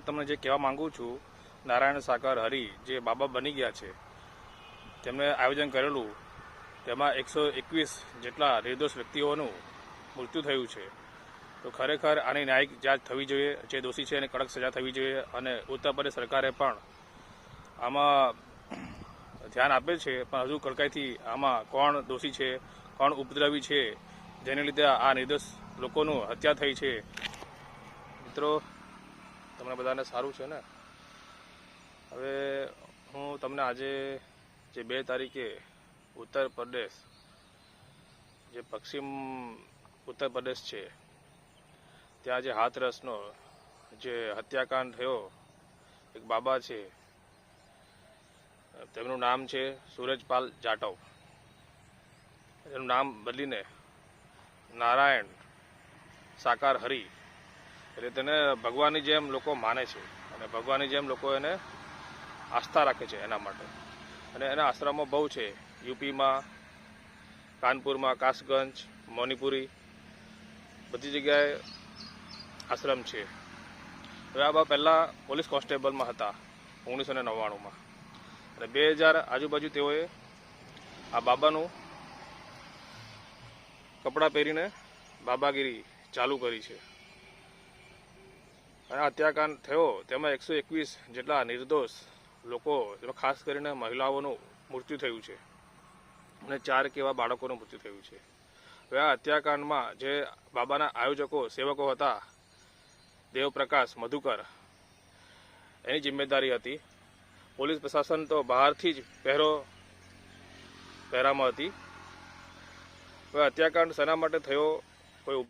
તમને જે કહેવા માંગુ છું, નારાયણ સાકર હરી જે બાબા બની ગયા છે, તેમણે આયોજન કરેલું, તેમાં 121 જેટલા નિર્દોષ વ્યક્તિઓનું મૃત્યુ થયું છે. તો ખરેખર આની ન્યાયિક જાંચ થવી જોઈએ. જે દોષી છે એને કડક સજા થવી જોઈએ. અને ઉત્તર પ્રદેશ સરકારે પણ આમાં ધ્યાન આપે છે, પણ હજુ કડકાઈથી આમાં કોણ દોષી છે, કોણ ઉપદ્રવી છે, જેને લીધે આ નિર્દોષ લોકોનું હત્યા થઈ છે. મિત્રો, તમને બધાને સારું છે ને? હવે હું તમને આજે જે 2 તારીખે ઉત્તર પ્રદેશ, જે પશ્ચિમ ઉત્તર પ્રદેશ છે, ત્યાં જે હાથરસનો જે હત્યાકાંડ થયો, એક બાબા છે, તેમનું નામ છે સુરજપાલ જાટવ. એનું નામ બદલીને નારાયણ સાકાર હરી, એટલે તેને ભગવાનની જેમ લોકો માને છે અને ભગવાનની જેમ લોકો એને આસ્થા રાખે છે એના માટે. અને એના આશ્રમો બહુ છે, યુપીમાં, કાનપુરમાં, કાસગંજ, મણિપુરી, બધી જગ્યાએ આશ્રમ છે. હવે આ પહેલાં પોલીસ કોન્સ્ટેબલમાં હતા 1999માં, અને 2000 આજુબાજુ તેઓએ આ બાબાનું કપડાં પહેરીને બાબાગીરી ચાલુ કરી છે. અને હત્યાકાંડ થયો તેમાં 121 જેટલા નિર્દોષ લોકો, જેમાં ખાસ કરીને મહિલાઓનું મૃત્યુ થયું છે અને 4 કેવા બાળકોનું મૃત્યુ થયું છે. હવે આ હત્યાકાંડમાં જે બાબાના આયોજકો, સેવકો હતા, દેવપ્રકાશ મધુકર, એની જિમ્મેદારી હતી. પોલીસ પ્રશાસન તો બહારથી જ પહેરામાં હતી. હવે હત્યાકાંડ શેના માટે થયો